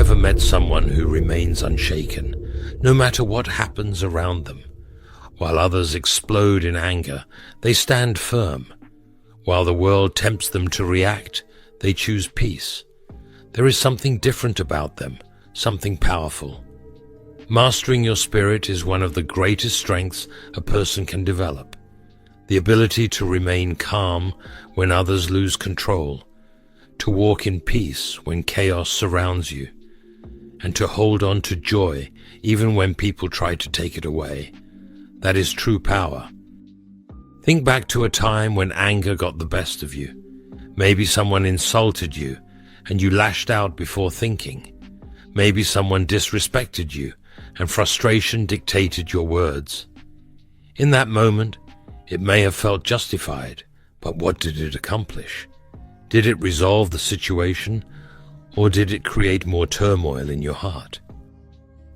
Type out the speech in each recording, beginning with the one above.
ever met someone who remains unshaken, no matter what happens around them? While others explode in anger, they stand firm. While the world tempts them to react, they choose peace. There is something different about them, something powerful. Mastering your spirit is one of the greatest strengths a person can develop. The ability to remain calm when others lose control, to walk in peace when chaos surrounds you, and to hold on to joy even when people try to take it away. That is true power. Think back to a time when anger got the best of you. Maybe someone insulted you and you lashed out before thinking. Maybe someone disrespected you and frustration dictated your words. In that moment, it may have felt justified, but what did it accomplish? Did it resolve the situation, or did it create more turmoil in your heart?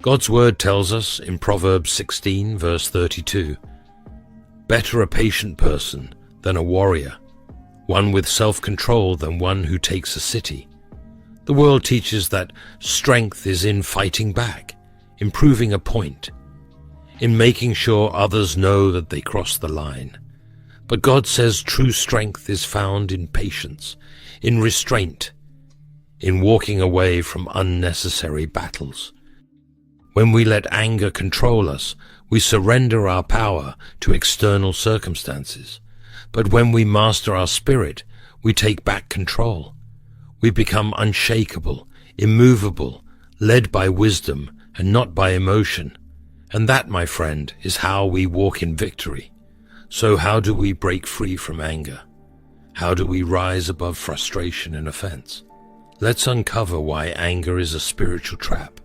God's word tells us in Proverbs 16, verse 32, "Better a patient person than a warrior, one with self-control than one who takes a city." The world teaches that strength is in fighting back, in proving a point, in making sure others know that they cross the line. But God says true strength is found in patience, in restraint, in walking away from unnecessary battles. When we let anger control us, we surrender our power to external circumstances. But when we master our spirit, we take back control. We become unshakable, immovable, led by wisdom and not by emotion. And that, my friend, is how we walk in victory. So how do we break free from anger? How do we rise above frustration and offense? Let's uncover why anger is a spiritual trap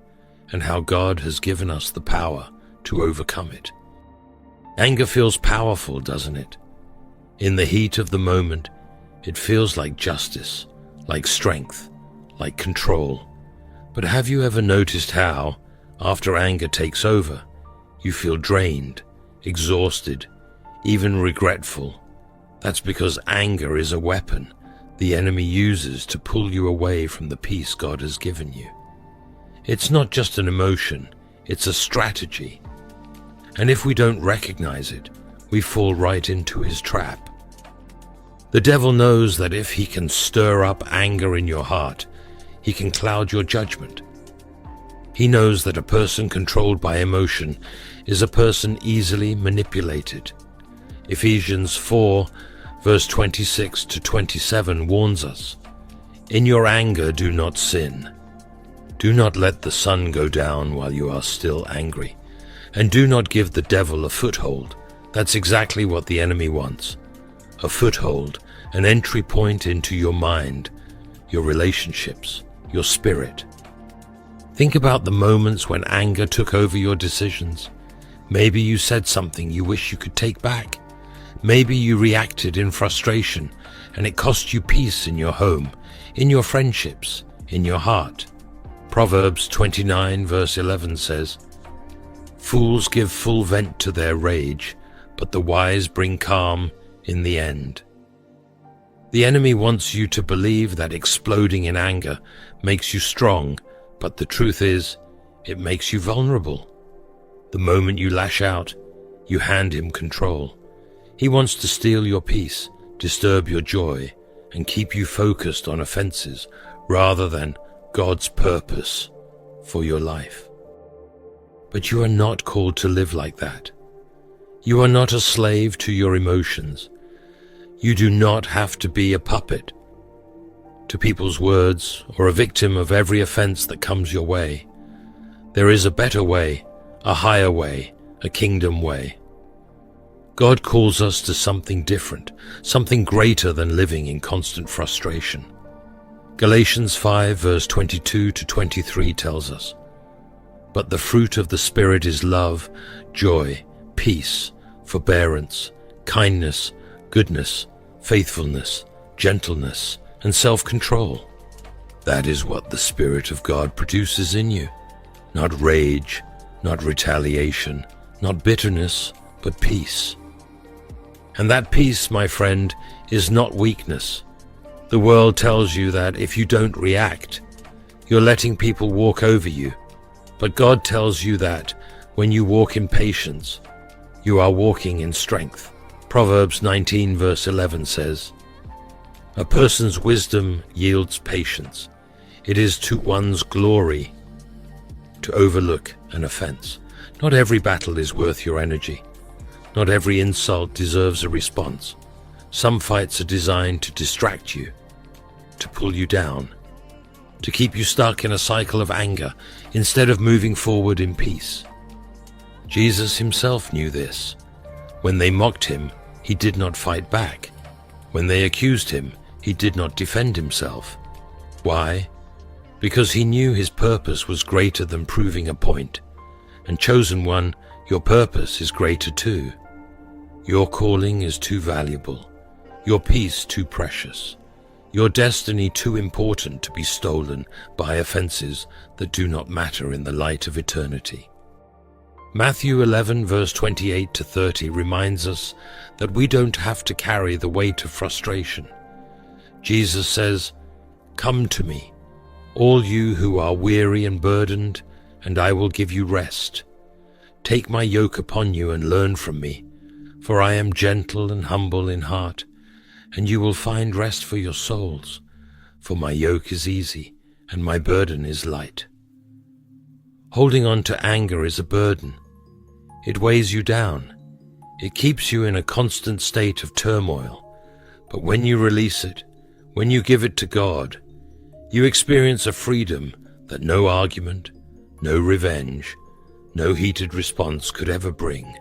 and how God has given us the power to overcome it. Anger feels powerful, doesn't it? In the heat of the moment, it feels like justice, like strength, like control. But have you ever noticed how, after anger takes over, you feel drained, exhausted, even regretful? That's because anger is a weapon the enemy uses to pull you away from the peace God has given you. It's not just an emotion, it's a strategy. And if we don't recognize it, we fall right into his trap. The devil knows that if he can stir up anger in your heart, he can cloud your judgment. He knows that a person controlled by emotion is a person easily manipulated. Ephesians 4, verse 26 to 27 warns us, "In your anger do not sin. Do not let the sun go down while you are still angry, and do not give the devil a foothold." That's exactly what the enemy wants. A foothold, an entry point into your mind, your relationships, your spirit. Think about the moments when anger took over your decisions. Maybe you said something you wish you could take back. Maybe you reacted in frustration and it cost you peace in your home, in your friendships, in your heart. Proverbs 29 verse 11 says, "Fools give full vent to their rage, but the wise bring calm in the end." The enemy wants you to believe that exploding in anger makes you strong, but the truth is, it makes you vulnerable. The moment you lash out, you hand him control. He wants to steal your peace, disturb your joy, and keep you focused on offenses rather than God's purpose for your life. But you are not called to live like that. You are not a slave to your emotions. You do not have to be a puppet to people's words or a victim of every offense that comes your way. There is a better way, a higher way, a kingdom way. God calls us to something different, something greater than living in constant frustration. Galatians 5 verse 22 to 23 tells us, "But the fruit of the Spirit is love, joy, peace, forbearance, kindness, goodness, faithfulness, gentleness, and self-control." That is what the Spirit of God produces in you. Not rage, not retaliation, not bitterness, but peace. And that peace, my friend, is not weakness. The world tells you that if you don't react, You're letting people walk over you, but God tells you that when you walk in patience, you are walking in strength. Proverbs 19 verse 11 says, "A person's wisdom yields patience. It is to one's glory to overlook an offense." Not every battle is worth your energy. Not every insult deserves a response. Some fights are designed to distract you, to pull you down, to keep you stuck in a cycle of anger instead of moving forward in peace. Jesus himself knew this. When they mocked him, he did not fight back. When they accused him, he did not defend himself. Why? Because he knew his purpose was greater than proving a point. And chosen one, your purpose is greater too. Your calling is too valuable, your peace too precious, your destiny too important to be stolen by offenses that do not matter in the light of eternity. Matthew 11 verse 28 to 30 reminds us that we don't have to carry the weight of frustration. Jesus says, "Come to me, all you who are weary and burdened, and I will give you rest. Take my yoke upon you and learn from me, for I am gentle and humble in heart, and you will find rest for your souls, for my yoke is easy and my burden is light." Holding on to anger is a burden. It weighs you down. It keeps you in a constant state of turmoil. But when you release it, when you give it to God, you experience a freedom that no argument, no revenge, no heated response could ever bring.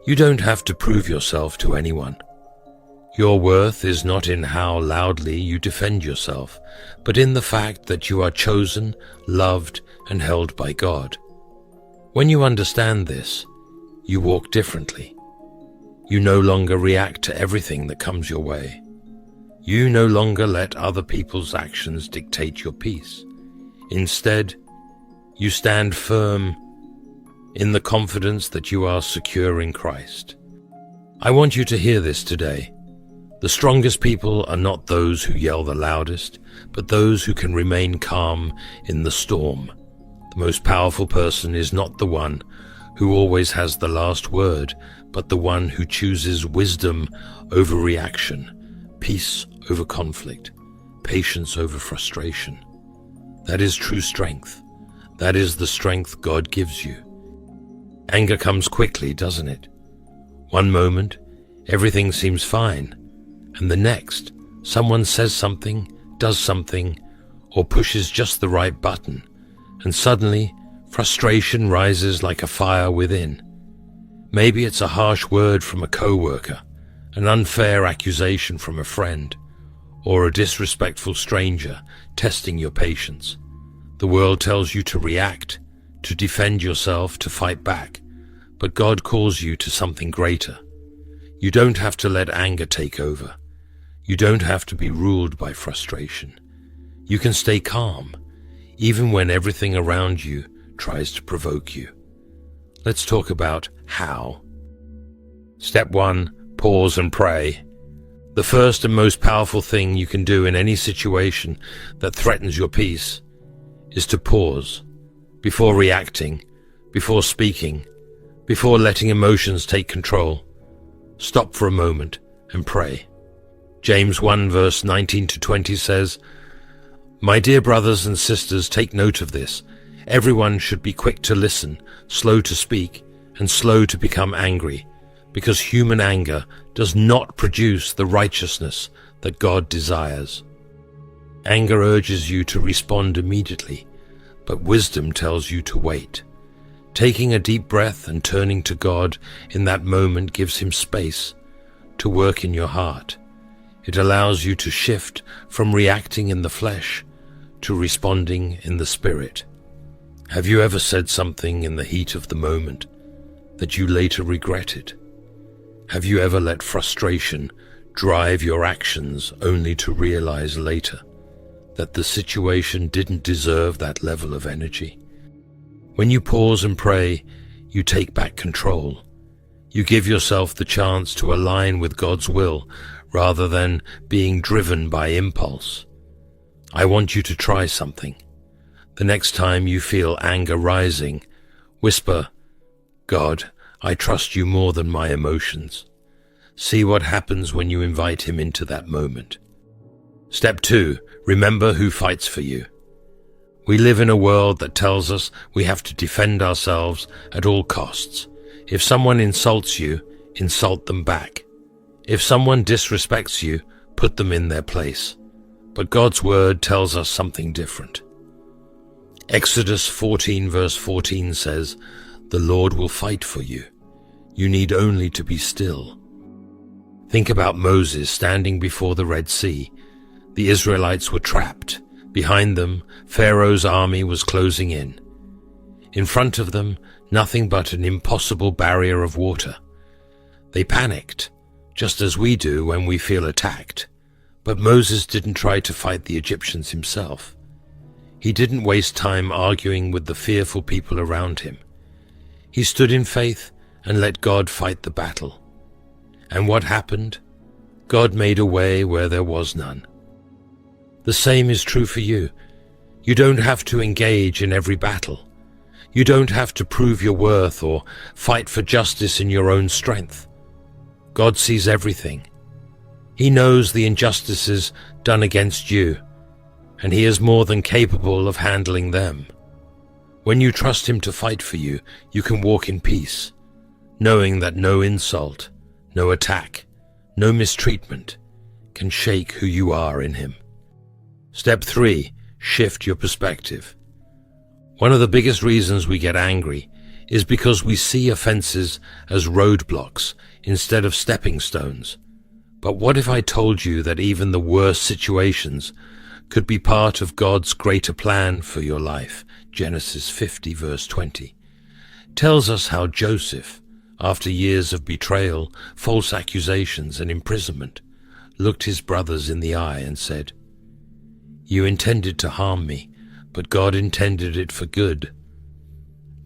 You don't have to prove yourself to anyone. Your worth is not in how loudly you defend yourself, but in the fact that you are chosen, loved, and held by God. When you understand this, you walk differently. You no longer react to everything that comes your way. You no longer let other people's actions dictate your peace. Instead, you stand firm in the confidence that you are secure in Christ. I want you to hear this today. The strongest people are not those who yell the loudest, but those who can remain calm in the storm. The most powerful person is not the one who always has the last word, but the one who chooses wisdom over reaction, peace over conflict, patience over frustration. That is true strength. That is the strength God gives you. Anger comes quickly, doesn't it? One moment, everything seems fine, and the next, someone says something, does something, or pushes just the right button, and suddenly, frustration rises like a fire within. Maybe it's a harsh word from a coworker, an unfair accusation from a friend, or a disrespectful stranger testing your patience. The world tells you to react, to defend yourself, to fight back, but God calls you to something greater. You don't have to let anger take over. You don't have to be ruled by frustration. You can stay calm, even when everything around you tries to provoke you. Let's talk about how. Step 1, pause and pray. The first and most powerful thing you can do in any situation that threatens your peace is to pause before reacting, before speaking, before letting emotions take control. Stop for a moment and pray. James 1 verse 19 to 20 says, "My dear brothers and sisters, take note of this. Everyone should be quick to listen, slow to speak, and slow to become angry, because human anger does not produce the righteousness that God desires." Anger urges you to respond immediately, but wisdom tells you to wait. Taking a deep breath and turning to God in that moment gives him space to work in your heart. It allows you to shift from reacting in the flesh to responding in the spirit. Have you ever said something in the heat of the moment that you later regretted? Have you ever let frustration drive your actions only to realize later that the situation didn't deserve that level of energy? When you pause and pray, you take back control. You give yourself the chance to align with God's will rather than being driven by impulse. I want you to try something. The next time you feel anger rising, whisper, "God, I trust you more than my emotions." See what happens when you invite him into that moment. Step 2. Remember who fights for you. We live in a world that tells us we have to defend ourselves at all costs. If someone insults you, insult them back. If someone disrespects you, put them in their place. But God's word tells us something different. Exodus 14 verse 14 says, "The Lord will fight for you. You need only to be still." Think about Moses standing before the Red Sea. The Israelites were trapped. Behind them, Pharaoh's army was closing in. In front of them, nothing but an impossible barrier of water. They panicked, just as we do when we feel attacked. But Moses didn't try to fight the Egyptians himself. He didn't waste time arguing with the fearful people around him. He stood in faith and let God fight the battle. And what happened? God made a way where there was none. The same is true for you. You don't have to engage in every battle. You don't have to prove your worth or fight for justice in your own strength. God sees everything. He knows the injustices done against you, and he is more than capable of handling them. When you trust him to fight for you, you can walk in peace, knowing that no insult, no attack, no mistreatment can shake who you are in him. Step 3. Shift your perspective. One of the biggest reasons we get angry is because we see offenses as roadblocks instead of stepping stones. But what if I told you that even the worst situations could be part of God's greater plan for your life? Genesis 50 verse 20 tells us how Joseph, after years of betrayal, false accusations, and imprisonment, looked his brothers in the eye and said, "You intended to harm me, but God intended it for good,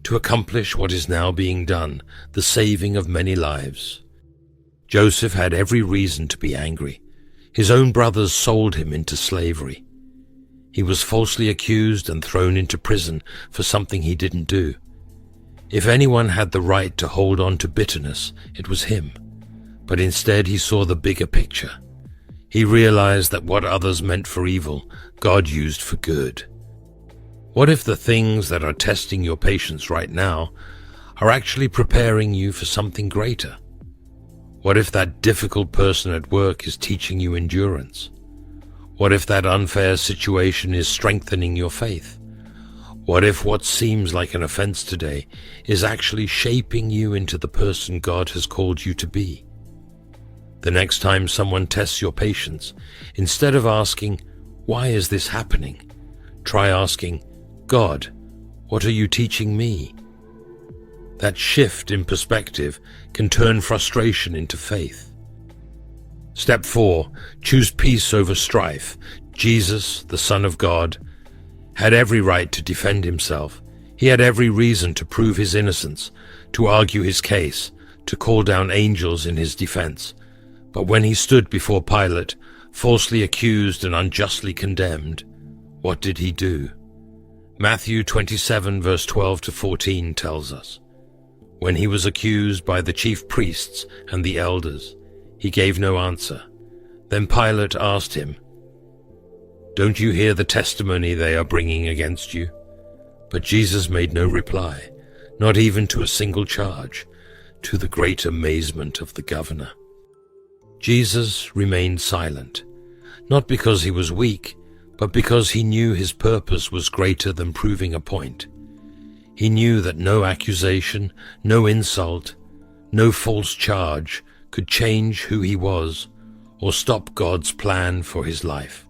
to accomplish what is now being done, the saving of many lives." Joseph had every reason to be angry. His own brothers sold him into slavery. He was falsely accused and thrown into prison for something he didn't do. If anyone had the right to hold on to bitterness, it was him. But instead he saw the bigger picture. He realized that what others meant for evil, God used for good. What if the things that are testing your patience right now are actually preparing you for something greater? What if that difficult person at work is teaching you endurance? What if that unfair situation is strengthening your faith? What if what seems like an offense today is actually shaping you into the person God has called you to be? The next time someone tests your patience, instead of asking, "Why is this happening?" try asking, "God, what are you teaching me?" That shift in perspective can turn frustration into faith. Step 4. Choose peace over strife. Jesus, the Son of God, had every right to defend himself. He had every reason to prove his innocence, to argue his case, to call down angels in his defense. But when he stood before Pilate, falsely accused and unjustly condemned, what did he do? Matthew 27 verse 12 to 14 tells us, "When he was accused by the chief priests and the elders, he gave no answer. Then Pilate asked him, 'Don't you hear the testimony they are bringing against you?' But Jesus made no reply, not even to a single charge, to the great amazement of the governor. Jesus remained silent, not because he was weak, but because he knew his purpose was greater than proving a point. He knew that no accusation, no insult, no false charge could change who he was or stop God's plan for his life.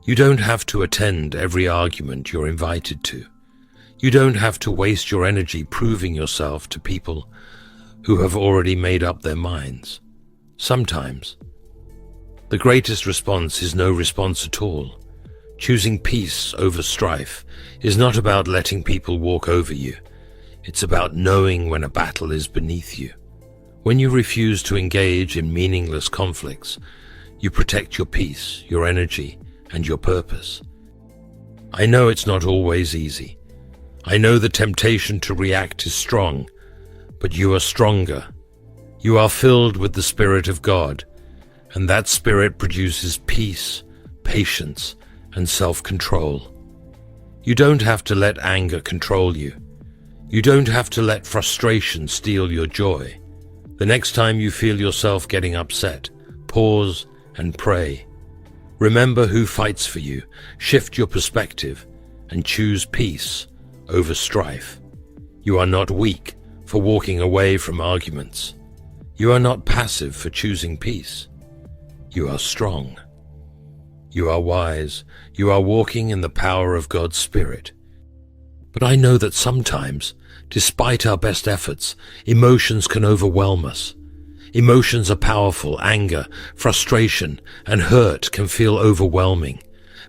You don't have to attend every argument you're invited to. You don't have to waste your energy proving yourself to people who have already made up their minds. Sometimes, the greatest response is no response at all. Choosing peace over strife is not about letting people walk over you. It's about knowing when a battle is beneath you. When you refuse to engage in meaningless conflicts, you protect your peace, your energy, and your purpose. I know it's not always easy. I know the temptation to react is strong, but you are stronger. You are filled with the Spirit of God, and that Spirit produces peace, patience, and self-control. You don't have to let anger control you. You don't have to let frustration steal your joy. The next time you feel yourself getting upset, pause and pray. Remember who fights for you, shift your perspective, and choose peace over strife. You are not weak for walking away from arguments. You are not passive for choosing peace. You are strong. You are wise. You are walking in the power of God's Spirit. But I know that sometimes, despite our best efforts, emotions can overwhelm us. Emotions are powerful. Anger, frustration, and hurt can feel overwhelming,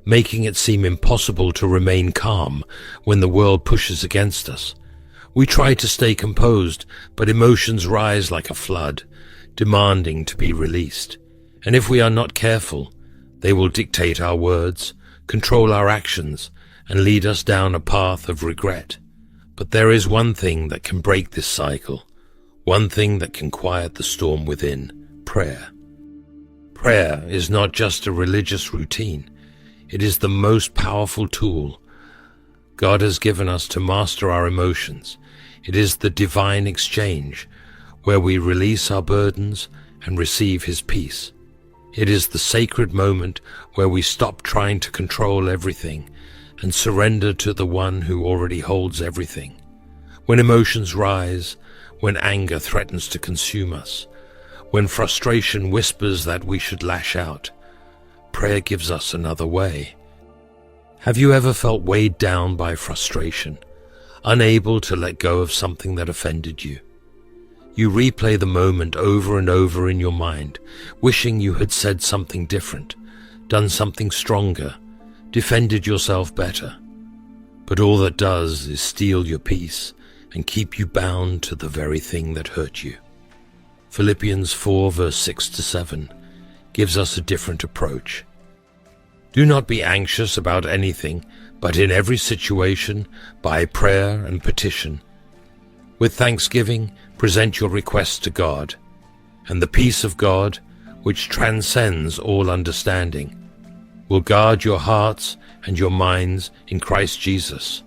making it seem impossible to remain calm when the world pushes against us. We try to stay composed, but emotions rise like a flood, demanding to be released. And if we are not careful, they will dictate our words, control our actions, and lead us down a path of regret. But there is one thing that can break this cycle, one thing that can quiet the storm within: prayer. Prayer is not just a religious routine. It is the most powerful tool God has given us to master our emotions. It is the divine exchange where we release our burdens and receive His peace. It is the sacred moment where we stop trying to control everything and surrender to the One who already holds everything. When emotions rise, when anger threatens to consume us, when frustration whispers that we should lash out, prayer gives us another way. Have you ever felt weighed down by frustration, unable to let go of something that offended you? You replay the moment over and over in your mind, wishing you had said something different, done something stronger, defended yourself better. But all that does is steal your peace and keep you bound to the very thing that hurt you. Philippians 4 verse 6 to 7 gives us a different approach. Do not be anxious about anything, but in every situation, by prayer and petition, with thanksgiving, present your requests to God, and the peace of God, which transcends all understanding, will guard your hearts and your minds in Christ Jesus.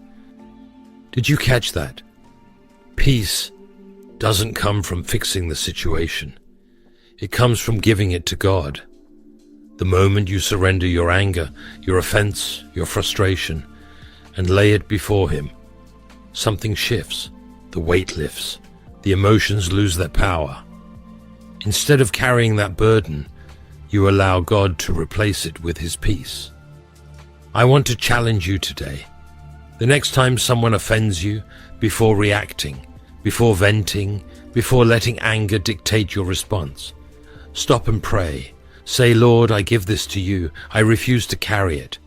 Did you catch that? Peace doesn't come from fixing the situation. It comes from giving it to God. The moment you surrender your anger, your offense, your frustration, and lay it before Him, something shifts, the weight lifts, the emotions lose their power. Instead of carrying that burden, you allow God to replace it with His peace. I want to challenge you today. The next time someone offends you, before reacting, before venting, before letting anger dictate your response, stop and pray. Say, Lord, I give this to you. I refuse to carry it.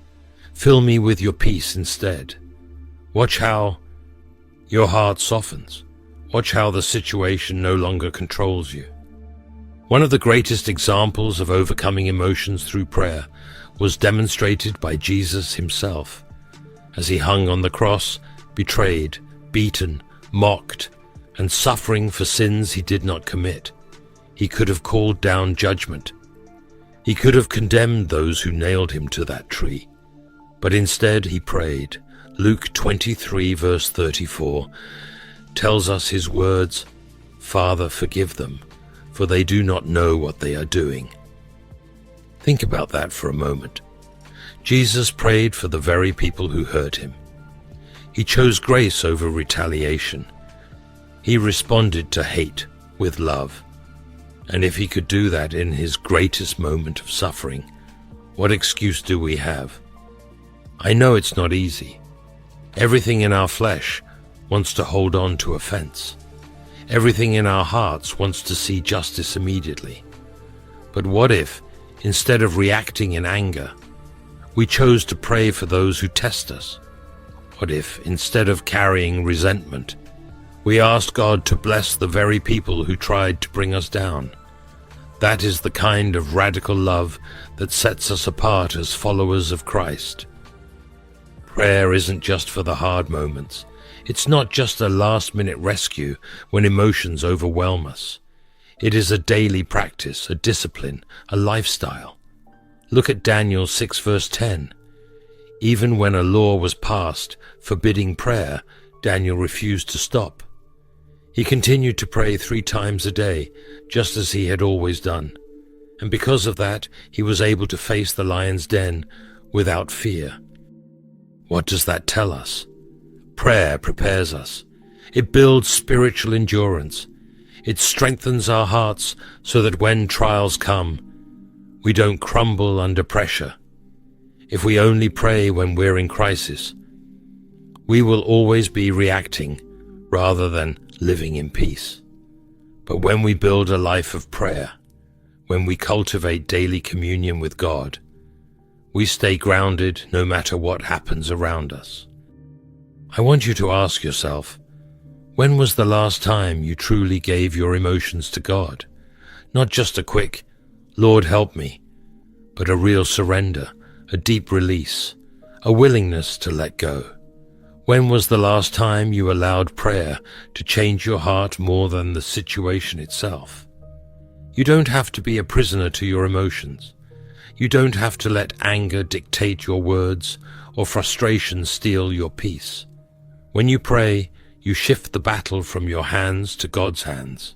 Fill me with your peace instead. Watch how your heart softens. Watch how the situation no longer controls you. One of the greatest examples of overcoming emotions through prayer was demonstrated by Jesus Himself. As He hung on the cross, betrayed, beaten, mocked, and suffering for sins He did not commit, He could have called down judgment. He could have condemned those who nailed Him to that tree. But instead He prayed. Luke 23 verse 34 tells us His words, "Father, forgive them, for they do not know what they are doing." Think about that for a moment. Jesus prayed for the very people who hurt Him. He chose grace over retaliation. He responded to hate with love. And if He could do that in His greatest moment of suffering, what excuse do we have? I know it's not easy. Everything in our flesh wants to hold on to offense. Everything in our hearts wants to see justice immediately. But what if, instead of reacting in anger, we chose to pray for those who test us? What if, instead of carrying resentment, we asked God to bless the very people who tried to bring us down? That is the kind of radical love that sets us apart as followers of Christ. Prayer isn't just for the hard moments. It's not just a last-minute rescue when emotions overwhelm us. It is a daily practice, a discipline, a lifestyle. Look at Daniel 6 verse 10. Even when a law was passed forbidding prayer, Daniel refused to stop. He continued to pray 3 times a day, just as he had always done. And because of that, he was able to face the lion's den without fear. What does that tell us? Prayer prepares us. It builds spiritual endurance. It strengthens our hearts so that when trials come, we don't crumble under pressure. If we only pray when we're in crisis, we will always be reacting rather than living in peace. But when we build a life of prayer, when we cultivate daily communion with God, we stay grounded no matter what happens around us. I want you to ask yourself, when was the last time you truly gave your emotions to God? Not just a quick, "Lord, help me," but a real surrender, a deep release, a willingness to let go. When was the last time you allowed prayer to change your heart more than the situation itself? You don't have to be a prisoner to your emotions. You don't have to let anger dictate your words or frustration steal your peace. When you pray, you shift the battle from your hands to God's hands.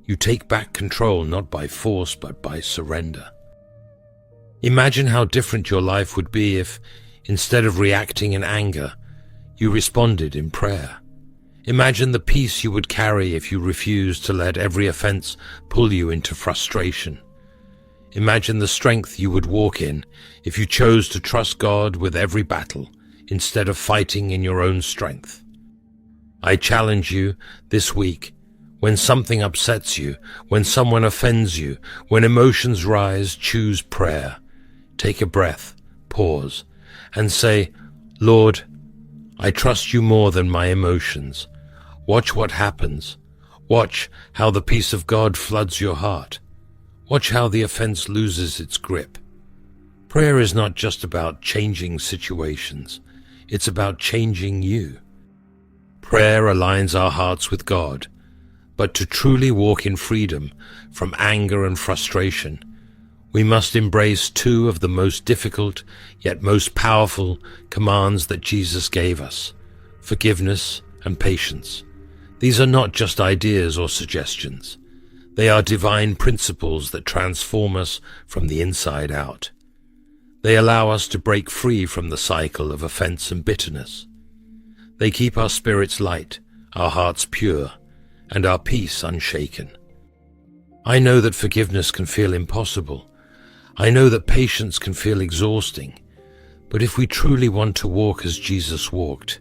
You take back control not by force but by surrender. Imagine how different your life would be if, instead of reacting in anger, you responded in prayer. Imagine the peace you would carry if you refused to let every offense pull you into frustration. Imagine the strength you would walk in if you chose to trust God with every battle instead of fighting in your own strength. I challenge you this week, when something upsets you, when someone offends you, when emotions rise, choose prayer. Take a breath, pause, and say, "Lord, I trust you more than my emotions." Watch what happens. Watch how the peace of God floods your heart. Watch how the offense loses its grip. Prayer is not just about changing situations. It's about changing you. Prayer aligns our hearts with God. But to truly walk in freedom from anger and frustration, we must embrace 2 of the most difficult yet most powerful commands that Jesus gave us: forgiveness and patience. These are not just ideas or suggestions. They are divine principles that transform us from the inside out. They allow us to break free from the cycle of offense and bitterness. They keep our spirits light, our hearts pure, and our peace unshaken. I know that forgiveness can feel impossible. I know that patience can feel exhausting. But if we truly want to walk as Jesus walked,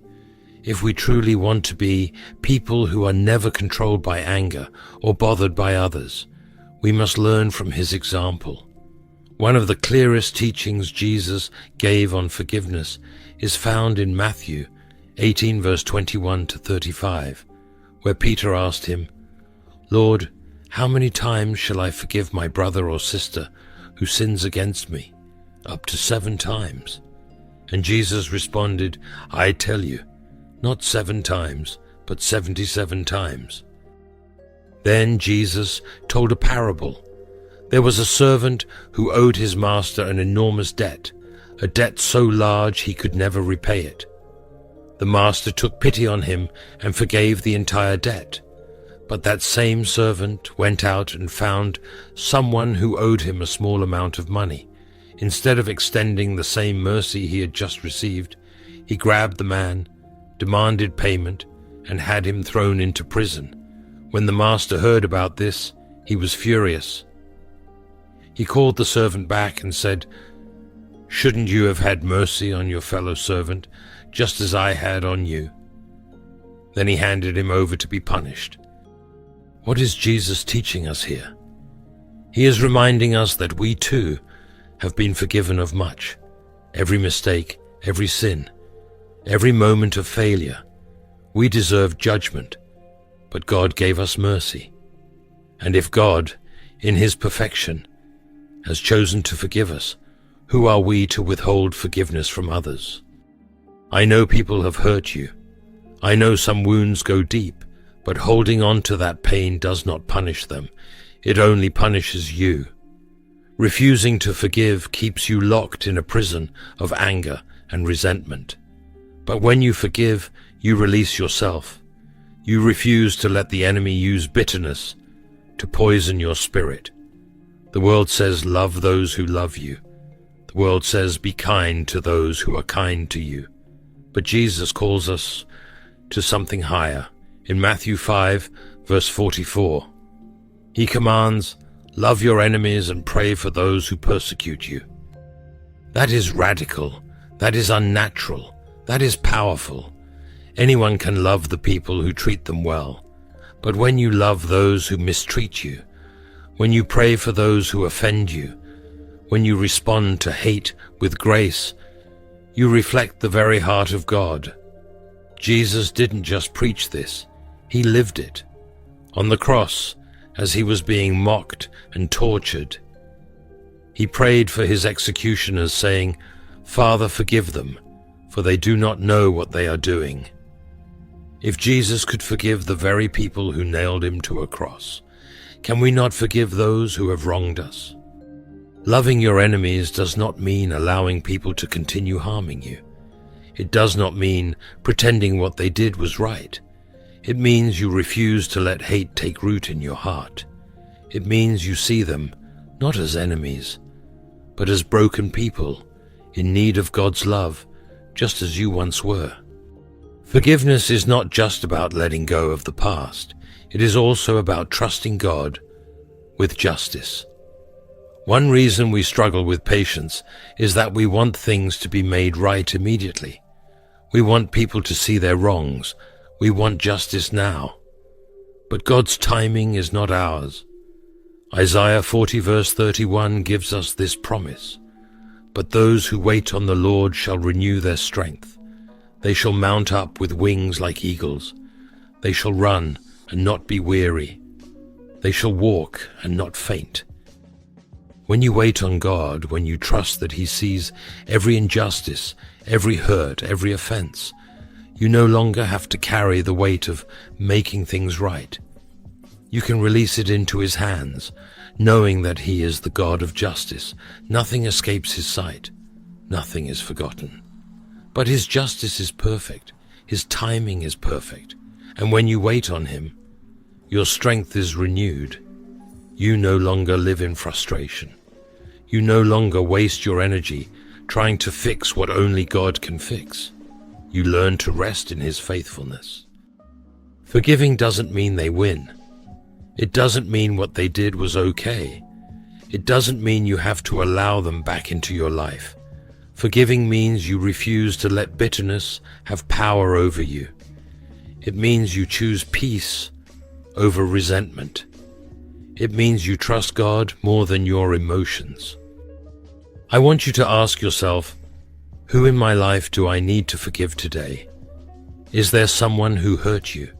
if we truly want to be people who are never controlled by anger or bothered by others, we must learn from his example. One of the clearest teachings Jesus gave on forgiveness is found in Matthew 18 verse 21 to 35, where Peter asked him, "Lord, how many times shall I forgive my brother or sister who sins against me? Up to 7 times. And Jesus responded, "I tell you, not 7 times, but 77 times. Then Jesus told a parable. There was a servant who owed his master an enormous debt, a debt so large he could never repay it. The master took pity on him and forgave the entire debt. But that same servant went out and found someone who owed him a small amount of money. Instead of extending the same mercy he had just received, he grabbed the man, demanded payment, and had him thrown into prison. When the master heard about this, he was furious. He called the servant back and said, 'Shouldn't you have had mercy on your fellow servant, just as I had on you?' Then he handed him over to be punished." What is Jesus teaching us here? He is reminding us that we too have been forgiven of much. Every mistake, every sin, every moment of failure. We deserve judgment, but God gave us mercy. And if God, in his perfection, has chosen to forgive us, who are we to withhold forgiveness from others? I know people have hurt you. I know some wounds go deep, but holding on to that pain does not punish them. It only punishes you. Refusing to forgive keeps you locked in a prison of anger and resentment. But when you forgive, you release yourself. You refuse to let the enemy use bitterness to poison your spirit. The world says, love those who love you. The world says, be kind to those who are kind to you. But Jesus calls us to something higher. In Matthew 5, verse 44, he commands, love your enemies and pray for those who persecute you. That is radical. That is unnatural. That is powerful. Anyone can love the people who treat them well. But when you love those who mistreat you, when you pray for those who offend you, when you respond to hate with grace, you reflect the very heart of God. Jesus didn't just preach this, he lived it. On the cross, as he was being mocked and tortured, he prayed for his executioners, saying, Father, forgive them, for they do not know what they are doing. If Jesus could forgive the very people who nailed him to a cross, can we not forgive those who have wronged us? Loving your enemies does not mean allowing people to continue harming you. It does not mean pretending what they did was right. It means you refuse to let hate take root in your heart. It means you see them not as enemies, but as broken people in need of God's love, just as you once were. Forgiveness is not just about letting go of the past. It is also about trusting God with justice. One reason we struggle with patience is that we want things to be made right immediately. We want people to see their wrongs. We want justice now. But God's timing is not ours. Isaiah 40 verse 31 gives us this promise. But those who wait on the Lord shall renew their strength. They shall mount up with wings like eagles. They shall run and not be weary. They shall walk and not faint. When you wait on God, when you trust that he sees every injustice, every hurt, every offense, you no longer have to carry the weight of making things right. You can release it into his hands, knowing that he is the God of justice. Nothing escapes his sight. Nothing is forgotten. But his justice is perfect. His timing is perfect. And when you wait on him, your strength is renewed. You no longer live in frustration. You no longer waste your energy trying to fix what only God can fix. You learn to rest in his faithfulness. Forgiving doesn't mean they win. It doesn't mean what they did was okay. It doesn't mean you have to allow them back into your life. Forgiving means you refuse to let bitterness have power over you. It means you choose peace over resentment. It means you trust God more than your emotions. I want you to ask yourself, who in my life do I need to forgive today? Is there someone who hurt you?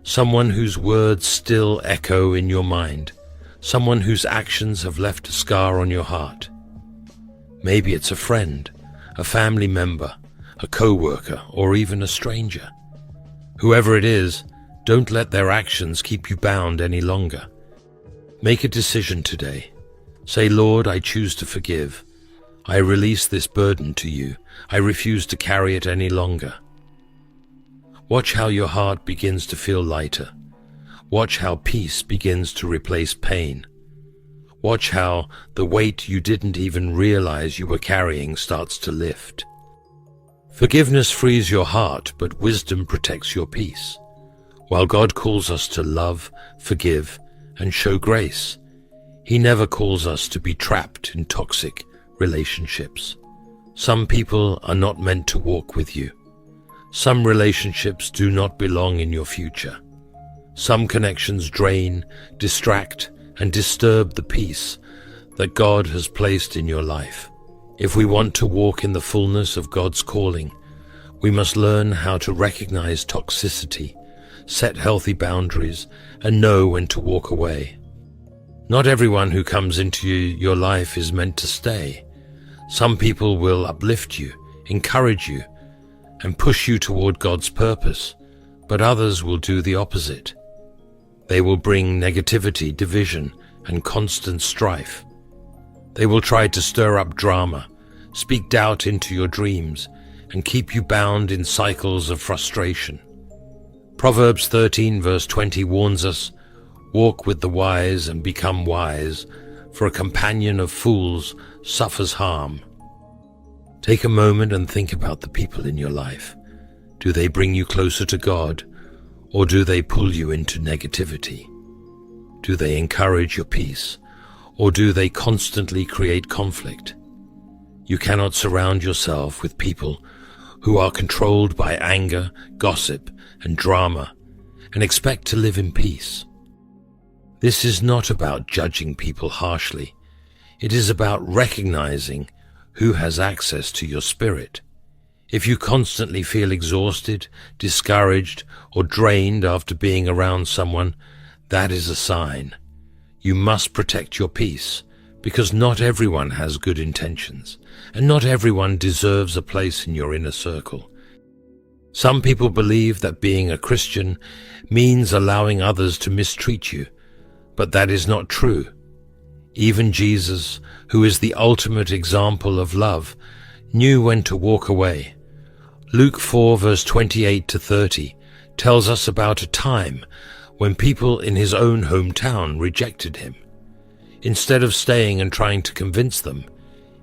Someone whose words still echo in your mind? Someone whose actions have left a scar on your heart? Maybe it's a friend, a family member, a co-worker, or even a stranger. Whoever it is, don't let their actions keep you bound any longer. Make a decision today. Say, Lord, I choose to forgive. I release this burden to you. I refuse to carry it any longer. Watch how your heart begins to feel lighter. Watch how peace begins to replace pain. Watch how the weight you didn't even realize you were carrying starts to lift. Forgiveness frees your heart, but wisdom protects your peace. While God calls us to love, forgive, and show grace, he never calls us to be trapped in toxic relationships. Some people are not meant to walk with you. Some relationships do not belong in your future. Some connections drain, distract, and disturb the peace that God has placed in your life. If we want to walk in the fullness of God's calling, we must learn how to recognize toxicity, set healthy boundaries, and know when to walk away. Not everyone who comes into your life is meant to stay. Some people will uplift you, encourage you, and push you toward God's purpose, but others will do the opposite. They will bring negativity, division, and constant strife. They will try to stir up drama, speak doubt into your dreams, and keep you bound in cycles of frustration. Proverbs 13 verse 20 warns us, "Walk with the wise and become wise, for a companion of fools suffers harm." Take a moment and think about the people in your life. Do they bring you closer to God, or do they pull you into negativity? Do they encourage your peace, or do they constantly create conflict? You cannot surround yourself with people who are controlled by anger, gossip, and drama, and expect to live in peace. This is not about judging people harshly. It is about recognizing who has access to your spirit. If you constantly feel exhausted, discouraged, or drained after being around someone, that is a sign. You must protect your peace, because not everyone has good intentions, and not everyone deserves a place in your inner circle. Some people believe that being a Christian means allowing others to mistreat you, but that is not true. Even Jesus, who is the ultimate example of love, knew when to walk away. Luke 4 verse 28 to 30 tells us about a time when people in his own hometown rejected him. Instead of staying and trying to convince them,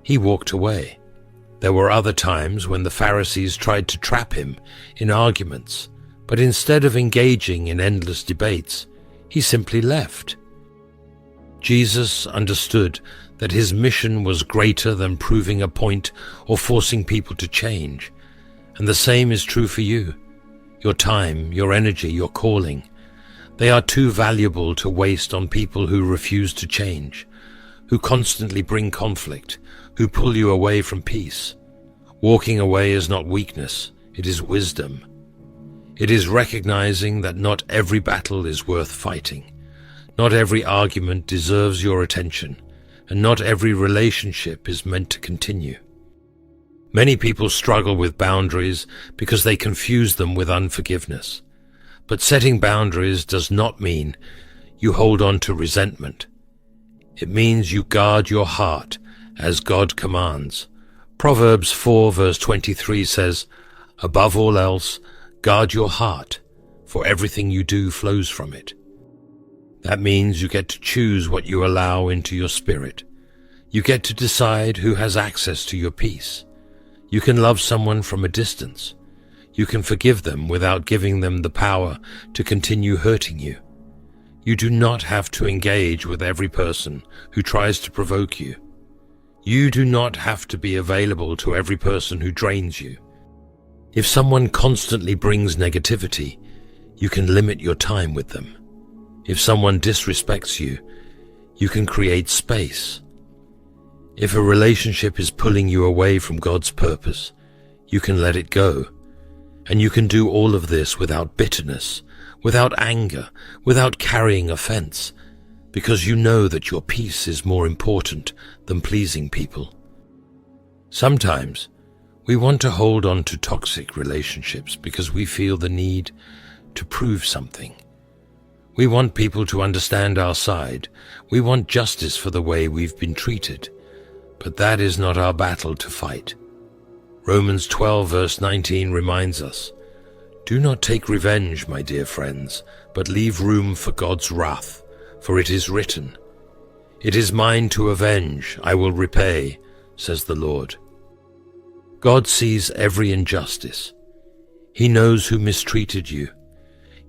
he walked away. There were other times when the Pharisees tried to trap him in arguments, but instead of engaging in endless debates, he simply left. Jesus understood that his mission was greater than proving a point or forcing people to change, and the same is true for you. Your time, your energy, your calling, they are too valuable to waste on people who refuse to change, who constantly bring conflict, who pull you away from peace. Walking away is not weakness, it is wisdom. It is recognizing that not every battle is worth fighting. Not every argument deserves your attention, and not every relationship is meant to continue. Many people struggle with boundaries because they confuse them with unforgiveness. But setting boundaries does not mean you hold on to resentment. It means you guard your heart as God commands. Proverbs 4 verse 23 says, "Above all else, guard your heart, for everything you do flows from it." That means you get to choose what you allow into your spirit. You get to decide who has access to your peace. You can love someone from a distance. You can forgive them without giving them the power to continue hurting you. You do not have to engage with every person who tries to provoke you. You do not have to be available to every person who drains you. If someone constantly brings negativity, you can limit your time with them. If someone disrespects you, you can create space. If a relationship is pulling you away from God's purpose, you can let it go. And you can do all of this without bitterness, without anger, without carrying offense, because you know that your peace is more important than pleasing people. Sometimes we want to hold on to toxic relationships because we feel the need to prove something. We want people to understand our side. We want justice for the way we've been treated. But that is not our battle to fight. Romans 12 verse 19 reminds us, "Do not take revenge, my dear friends, but leave room for God's wrath, for it is written, 'It is mine to avenge, I will repay,' says the Lord." God sees every injustice. He knows who mistreated you.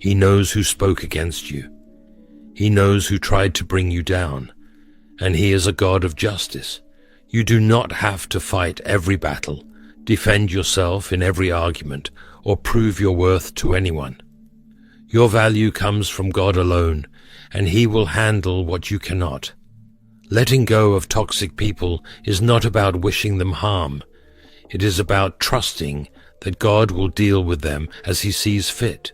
He knows who spoke against you. He knows who tried to bring you down. And He is a God of justice. You do not have to fight every battle, defend yourself in every argument, or prove your worth to anyone. Your value comes from God alone, and He will handle what you cannot. Letting go of toxic people is not about wishing them harm. It is about trusting that God will deal with them as He sees fit.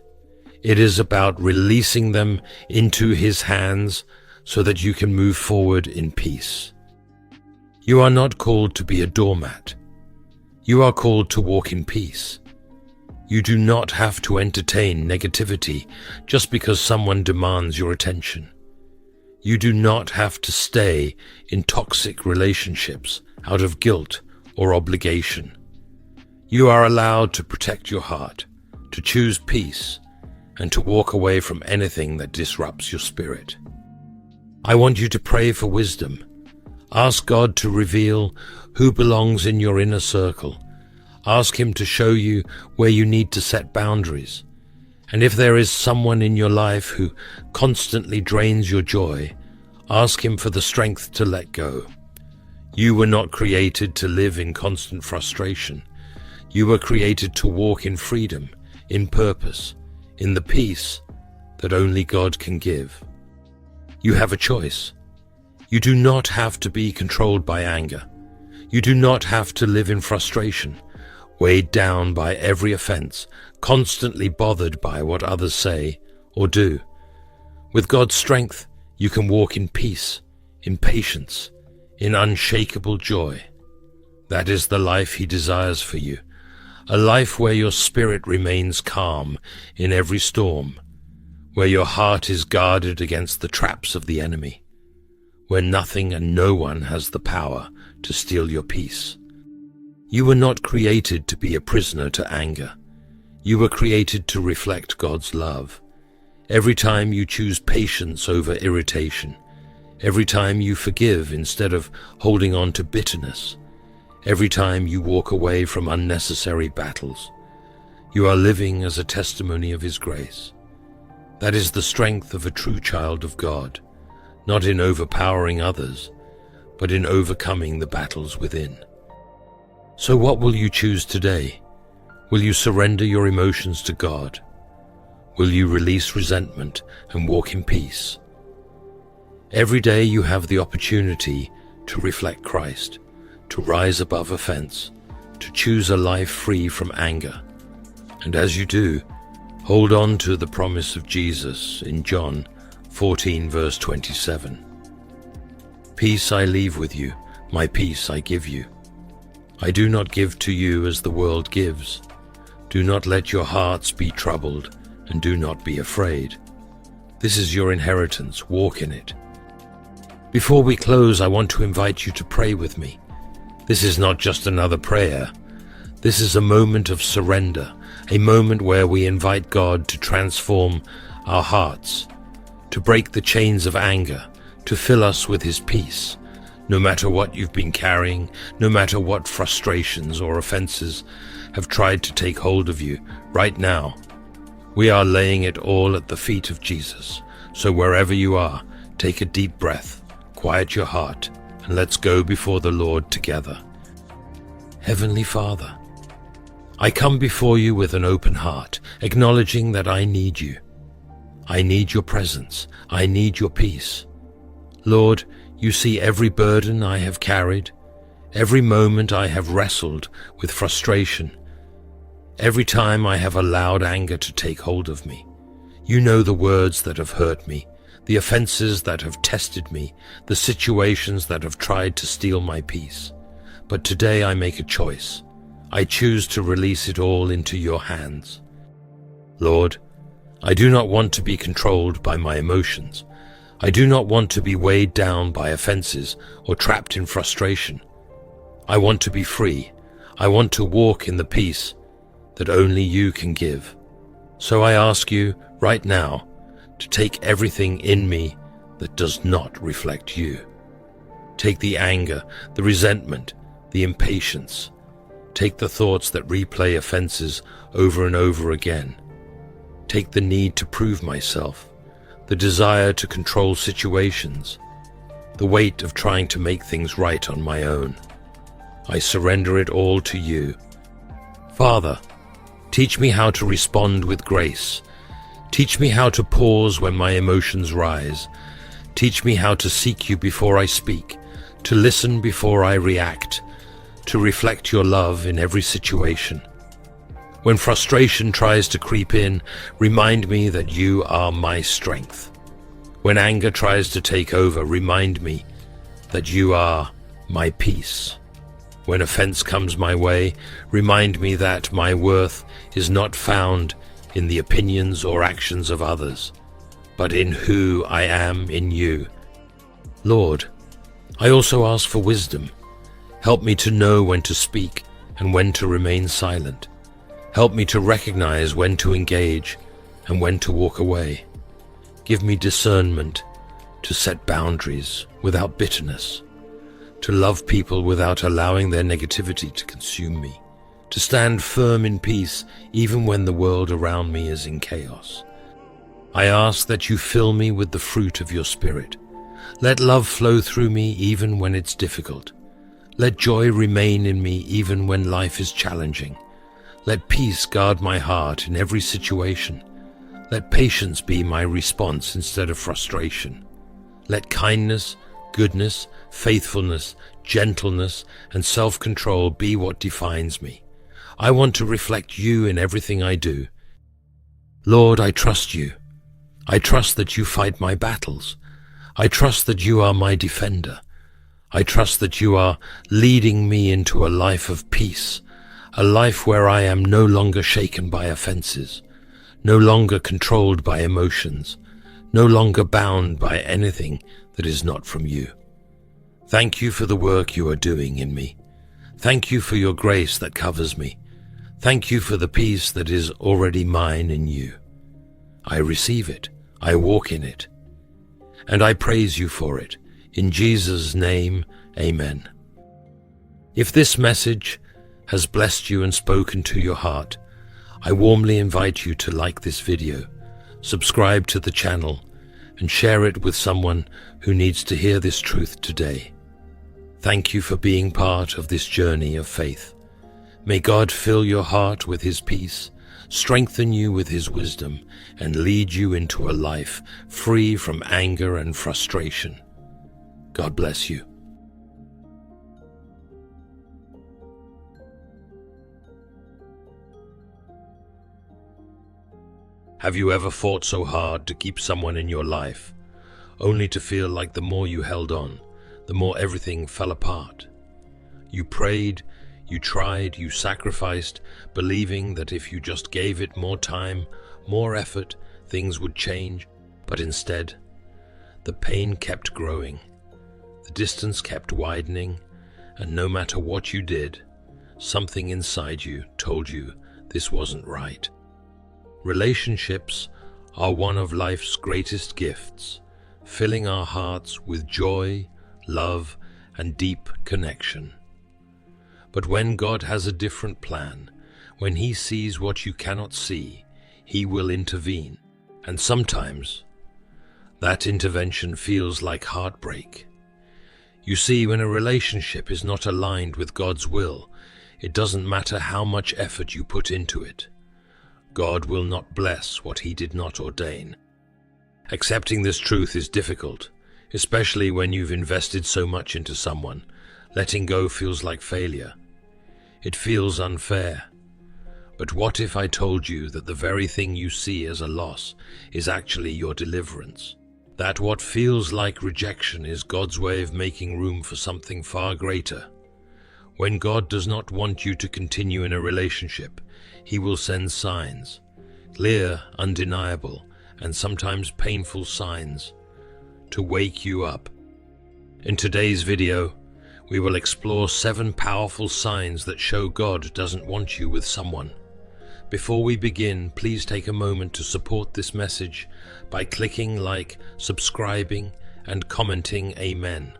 It is about releasing them into His hands so that you can move forward in peace. You are not called to be a doormat. You are called to walk in peace. You do not have to entertain negativity just because someone demands your attention. You do not have to stay in toxic relationships out of guilt or obligation. You are allowed to protect your heart, to choose peace, and to walk away from anything that disrupts your spirit. I want you to pray for wisdom. Ask God to reveal who belongs in your inner circle. Ask Him to show you where you need to set boundaries. And if there is someone in your life who constantly drains your joy, ask Him for the strength to let go. You were not created to live in constant frustration. You were created to walk in freedom, in purpose, in the peace that only God can give. You have a choice. You do not have to be controlled by anger. You do not have to live in frustration, weighed down by every offense, constantly bothered by what others say or do. With God's strength, you can walk in peace, in patience, in unshakable joy. That is the life He desires for you, a life where your spirit remains calm in every storm, where your heart is guarded against the traps of the enemy, where nothing and no one has the power to steal your peace. You were not created to be a prisoner to anger. You were created to reflect God's love. Every time you choose patience over irritation, every time you forgive instead of holding on to bitterness, every time you walk away from unnecessary battles, you are living as a testimony of His grace. That is the strength of a true child of God, not in overpowering others, but in overcoming the battles within. So what will you choose today? Will you surrender your emotions to God? Will you release resentment and walk in peace? Every day you have the opportunity to reflect Christ, to rise above offense, to choose a life free from anger. And as you do, hold on to the promise of Jesus in John 14 verse 27. Peace I leave with you, my peace I give you. I do not give to you as the world gives. Do not let your hearts be troubled, and do not be afraid. This is your inheritance, walk in it. Before we close, I want to invite you to pray with me. This is not just another prayer. This is a moment of surrender, a moment where we invite God to transform our hearts, to break the chains of anger, to fill us with His peace. No matter what you've been carrying, no matter what frustrations or offenses have tried to take hold of you, right now, we are laying it all at the feet of Jesus. So wherever you are, take a deep breath, quiet your heart, and let's go before the Lord together. Heavenly Father, I come before you with an open heart, acknowledging that I need you. I need your presence. I need your peace. Lord, you see every burden I have carried, every moment I have wrestled with frustration, every time I have allowed anger to take hold of me. You know the words that have hurt me, the offenses that have tested me, the situations that have tried to steal my peace. But today I make a choice. I choose to release it all into your hands. Lord, I do not want to be controlled by my emotions. I do not want to be weighed down by offenses or trapped in frustration. I want to be free. I want to walk in the peace that only you can give. So I ask you right now to take everything in me that does not reflect you. Take the anger, the resentment, the impatience. Take the thoughts that replay offenses over and over again. Take the need to prove myself, the desire to control situations, the weight of trying to make things right on my own. I surrender it all to you. Father, teach me how to respond with grace. Teach me how to pause when my emotions rise. Teach me how to seek you before I speak, to listen before I react, to reflect your love in every situation. When frustration tries to creep in, remind me that you are my strength. When anger tries to take over, remind me that you are my peace. When offense comes my way, remind me that my worth is not found in the opinions or actions of others, but in who I am in you. Lord, I also ask for wisdom. Help me to know when to speak and when to remain silent. Help me to recognize when to engage and when to walk away. Give me discernment to set boundaries without bitterness, to love people without allowing their negativity to consume me, to stand firm in peace even when the world around me is in chaos. I ask that you fill me with the fruit of your Spirit. Let love flow through me even when it's difficult. Let joy remain in me even when life is challenging. Let peace guard my heart in every situation. Let patience be my response instead of frustration. Let kindness, goodness, faithfulness, gentleness, and self-control be what defines me. I want to reflect you in everything I do. Lord, I trust you. I trust that you fight my battles. I trust that you are my defender. I trust that you are leading me into a life of peace, a life where I am no longer shaken by offenses, no longer controlled by emotions, no longer bound by anything that is not from you. Thank you for the work you are doing in me. Thank you for your grace that covers me. Thank you for the peace that is already mine in you. I receive it. I walk in it. And I praise you for it. In Jesus' name, amen. If this message has blessed you and spoken to your heart, I warmly invite you to like this video, subscribe to the channel, and share it with someone who needs to hear this truth today. Thank you for being part of this journey of faith. May God fill your heart with His peace, strengthen you with His wisdom, and lead you into a life free from anger and frustration. God bless you. Have you ever fought so hard to keep someone in your life, only to feel like the more you held on, the more everything fell apart? You prayed, you tried, you sacrificed, believing that if you just gave it more time, more effort, things would change. But instead, the pain kept growing, the distance kept widening, and no matter what you did, something inside you told you this wasn't right. Relationships are one of life's greatest gifts, filling our hearts with joy, love, and deep connection. But when God has a different plan, when He sees what you cannot see, He will intervene. And sometimes that intervention feels like heartbreak. You see, when a relationship is not aligned with God's will, it doesn't matter how much effort you put into it. God will not bless what He did not ordain. Accepting this truth is difficult, especially when you've invested so much into someone. Letting go feels like failure. It feels unfair. But what if I told you that the very thing you see as a loss is actually your deliverance? That what feels like rejection is God's way of making room for something far greater. When God does not want you to continue in a relationship, He will send signs, clear, undeniable, and sometimes painful signs, to wake you up. In today's video, we will explore 7 powerful signs that show God doesn't want you with someone. Before we begin, please take a moment to support this message by clicking like, subscribing, and commenting Amen.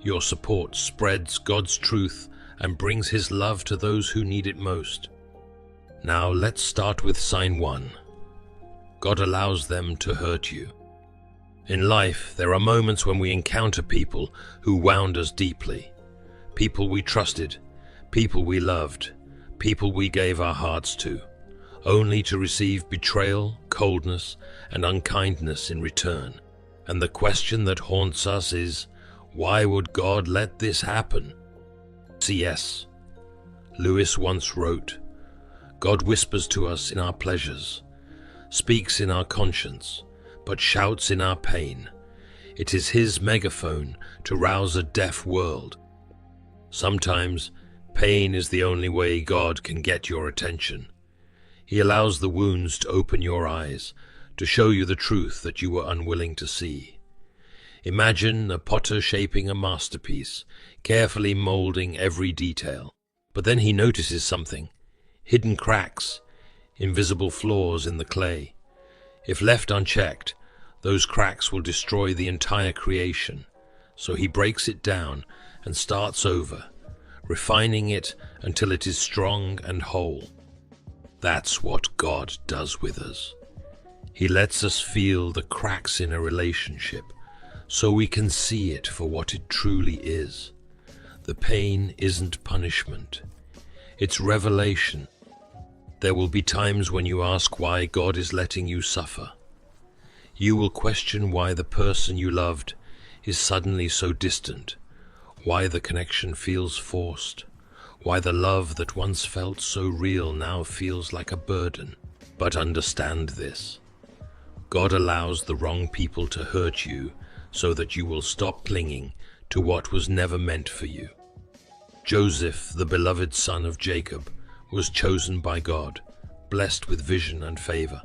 Your support spreads God's truth and brings His love to those who need it most. Now let's start with sign 1. God allows them to hurt you. In life, there are moments when we encounter people who wound us deeply. People we trusted, people we loved, people we gave our hearts to, only to receive betrayal, coldness, and unkindness in return. And the question that haunts us is, why would God let this happen? C.S. Lewis once wrote, God whispers to us in our pleasures, speaks in our conscience, but shouts in our pain. It is His megaphone to rouse a deaf world. Sometimes Pain is the only way God can get your attention. He allows the wounds to open your eyes, to show you the truth that you were unwilling to see. Imagine a potter shaping a masterpiece, carefully molding every detail. But then he notices something: hidden cracks, invisible flaws in the clay. If left unchecked, those cracks will destroy the entire creation. So he breaks it down and starts over, refining it until it is strong and whole. That's what God does with us. He lets us feel the cracks in a relationship, so we can see it for what it truly is. The pain isn't punishment, it's revelation. There will be times when you ask why God is letting you suffer. You will question why the person you loved is suddenly so distant, why the connection feels forced, why the love that once felt so real now feels like a burden. But understand this: God allows the wrong people to hurt you so that you will stop clinging to what was never meant for you. Joseph, the beloved son of Jacob, was chosen by God, blessed with vision and favor.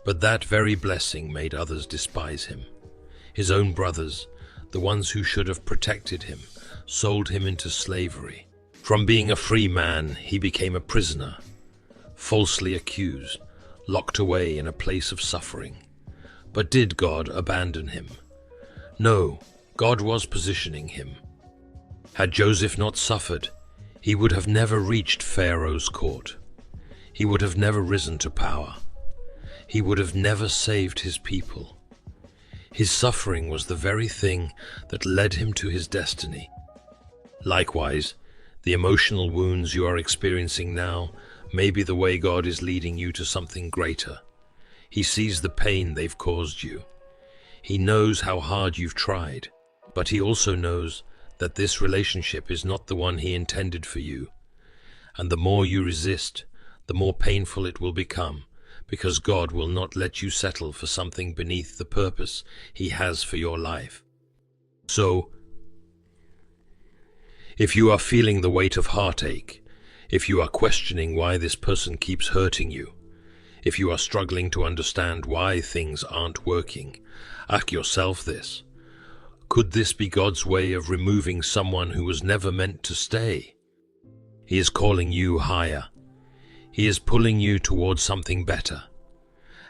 But that very blessing made others despise him. His own brothers, the ones who should have protected him, sold him into slavery. From being a free man, he became a prisoner, falsely accused, locked away in a place of suffering. But did God abandon him? No, God was positioning him. Had Joseph not suffered, he would have never reached Pharaoh's court. He would have never risen to power. He would have never saved his people. His suffering was the very thing that led him to his destiny. Likewise, the emotional wounds you are experiencing now may be the way God is leading you to something greater. He sees the pain they've caused you. He knows how hard you've tried, but he also knows that this relationship is not the one he intended for you. And the more you resist, the more painful it will become, because God will not let you settle for something beneath the purpose he has for your life. So, if you are feeling the weight of heartache, if you are questioning why this person keeps hurting you, if you are struggling to understand why things aren't working, ask yourself this: could this be God's way of removing someone who was never meant to stay? He is calling you higher. He is pulling you towards something better.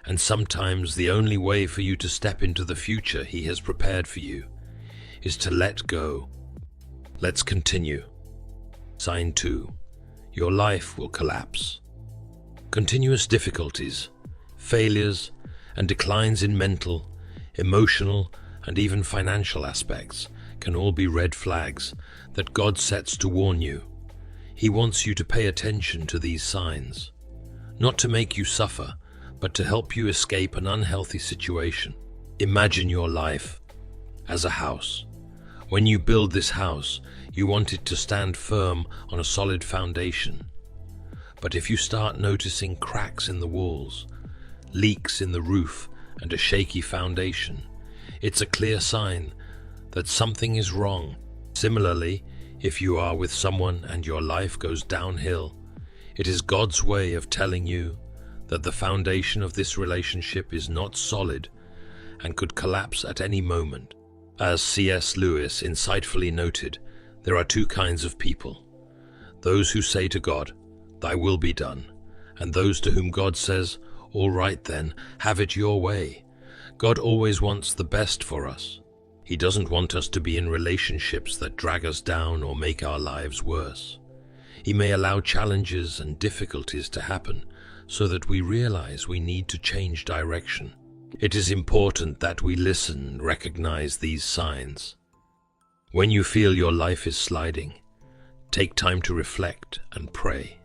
And sometimes the only way for you to step into the future he has prepared for you is to let go. Let's continue. Sign 2. Your life will collapse. Continuous difficulties, failures, and declines in mental, emotional, and even financial aspects can all be red flags that God sets to warn you. He wants you to pay attention to these signs, not to make you suffer, but to help you escape an unhealthy situation. Imagine your life as a house. When you build this house, you want it to stand firm on a solid foundation. But if you start noticing cracks in the walls, leaks in the roof, and a shaky foundation, it's a clear sign that something is wrong. Similarly, if you are with someone and your life goes downhill, it is God's way of telling you that the foundation of this relationship is not solid and could collapse at any moment. As C.S. Lewis insightfully noted, there are two kinds of people: those who say to God, "Thy will be done," and those to whom God says, "All right then, have it your way." God always wants the best for us. He doesn't want us to be in relationships that drag us down or make our lives worse. He may allow challenges and difficulties to happen so that we realize we need to change direction. It is important that we listen and recognize these signs. When you feel your life is sliding, take time to reflect and pray.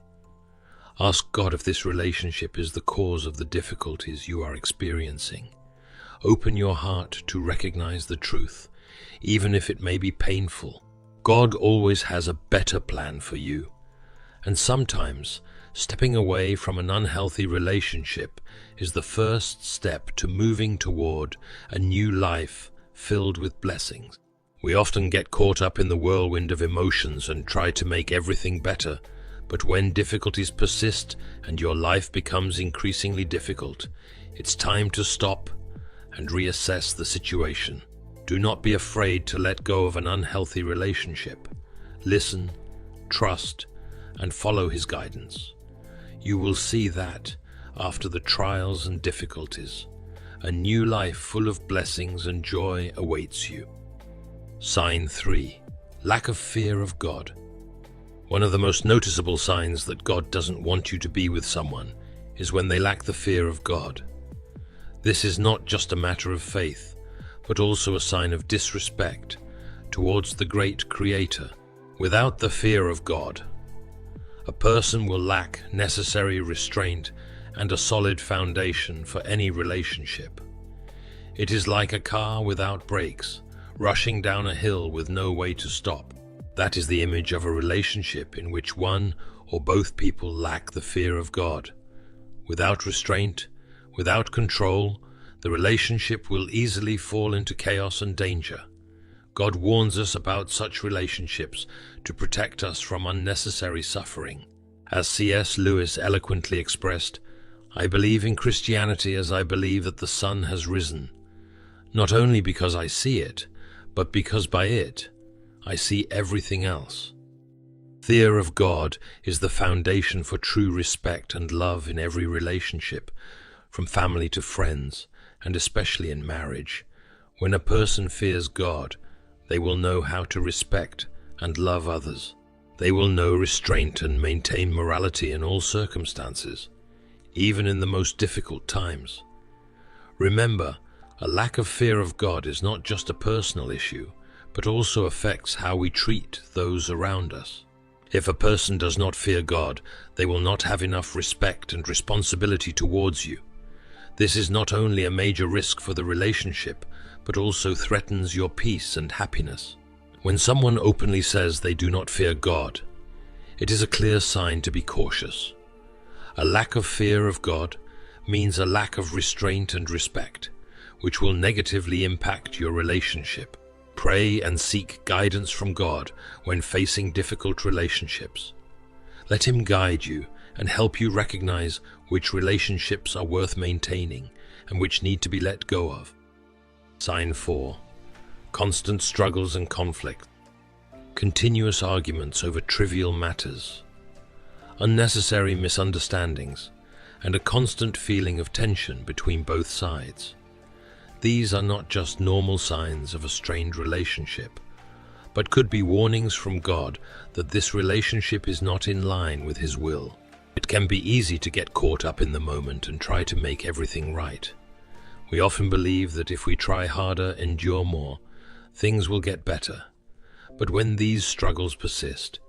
Ask God if this relationship is the cause of the difficulties you are experiencing. Open your heart to recognize the truth, even if it may be painful. God always has a better plan for you, and sometimes stepping away from an unhealthy relationship is the first step to moving toward a new life filled with blessings. We often get caught up in the whirlwind of emotions and try to make everything better, but when difficulties persist and your life becomes increasingly difficult, it's time to stop and reassess the situation. Do not be afraid to let go of an unhealthy relationship. Listen, trust, and follow his guidance. You will see that, after the trials and difficulties, a new life full of blessings and joy awaits you. Sign 3. Lack of fear of God. One of the most noticeable signs that God doesn't want you to be with someone is when they lack the fear of God. This is not just a matter of faith, but also a sign of disrespect towards the great Creator. Without the fear of God, a person will lack necessary restraint and a solid foundation for any relationship. It is like a car without brakes, rushing down a hill with no way to stop. That is the image of a relationship in which one or both people lack the fear of God. Without restraint, without control, the relationship will easily fall into chaos and danger. God warns us about such relationships to protect us from unnecessary suffering. As C.S. Lewis eloquently expressed, "I believe in Christianity as I believe that the sun has risen, not only because I see it, but because by it I see everything else." Fear of God is the foundation for true respect and love in every relationship, from family to friends, and especially in marriage. When a person fears God, they will know how to respect and love others. They will know restraint and maintain morality in all circumstances, even in the most difficult times. Remember, a lack of fear of God is not just a personal issue, but also affects how we treat those around us. If a person does not fear God, they will not have enough respect and responsibility towards you. This is not only a major risk for the relationship, but also threatens your peace and happiness. When someone openly says they do not fear God, it is a clear sign to be cautious. A lack of fear of God means a lack of restraint and respect, which will negatively impact your relationship. Pray and seek guidance from God when facing difficult relationships. Let Him guide you and help you recognize which relationships are worth maintaining and which need to be let go of. Sign 4. Constant struggles and conflict. Continuous arguments over trivial matters, unnecessary misunderstandings, and a constant feeling of tension between both sides. These are not just normal signs of a strained relationship, but could be warnings from God that this relationship is not in line with His will. It can be easy to get caught up in the moment and try to make everything right. We often believe that if we try harder, endure more, things will get better. But when these struggles persist,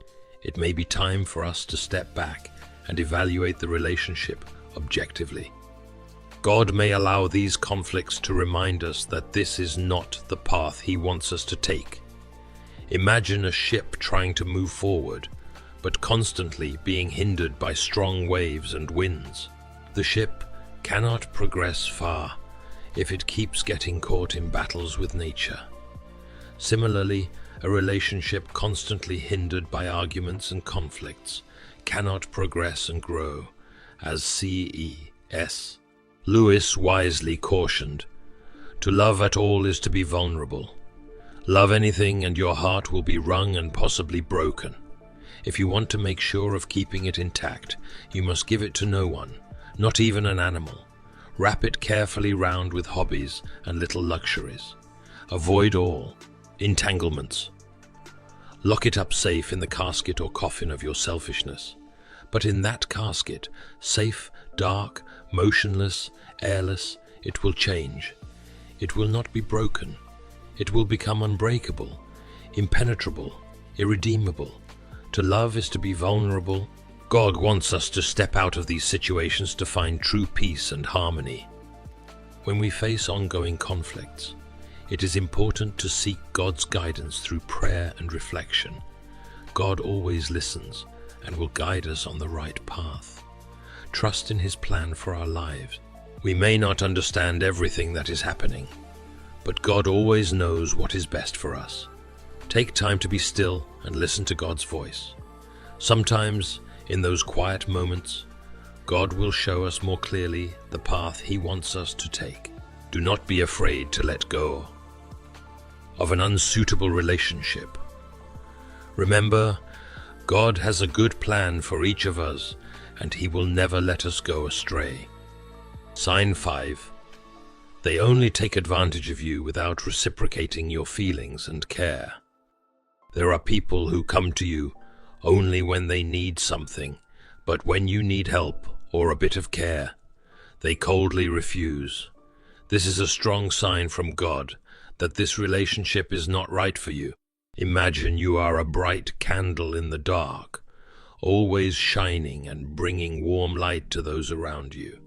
it may be time for us to step back and evaluate the relationship objectively. God may allow these conflicts to remind us that this is not the path He wants us to take. Imagine a ship trying to move forward, but constantly being hindered by strong waves and winds. The ship cannot progress far if it keeps getting caught in battles with nature. Similarly, a relationship constantly hindered by arguments and conflicts cannot progress and grow, as C.S. Lewis wisely cautioned. To love at all is to be vulnerable. Love anything and your heart will be wrung and possibly broken. If you want to make sure of keeping it intact, you must give it to no one, not even an animal. Wrap it carefully round with hobbies and little luxuries. Avoid all entanglements. Lock it up safe in the casket or coffin of your selfishness. But in that casket, safe, dark, motionless, airless, it will change. It will not be broken. It will become unbreakable, impenetrable, irredeemable. To love is to be vulnerable. God wants us to step out of these situations to find true peace and harmony. When we face ongoing conflicts, it is important to seek God's guidance through prayer and reflection. God always listens and will guide us on the right path. Trust in His plan for our lives. We may not understand everything that is happening, but God always knows what is best for us. Take time to be still and listen to God's voice. Sometimes, in those quiet moments, God will show us more clearly the path He wants us to take. Do not be afraid to let go of an unsuitable relationship. Remember, God has a good plan for each of us, and He will never let us go astray. Sign 5. They only take advantage of you without reciprocating your feelings and care. There are people who come to you only when they need something, but when you need help or a bit of care, they coldly refuse. This is a strong sign from God that this relationship is not right for you. Imagine you are a bright candle in the dark, always shining and bringing warm light to those around you.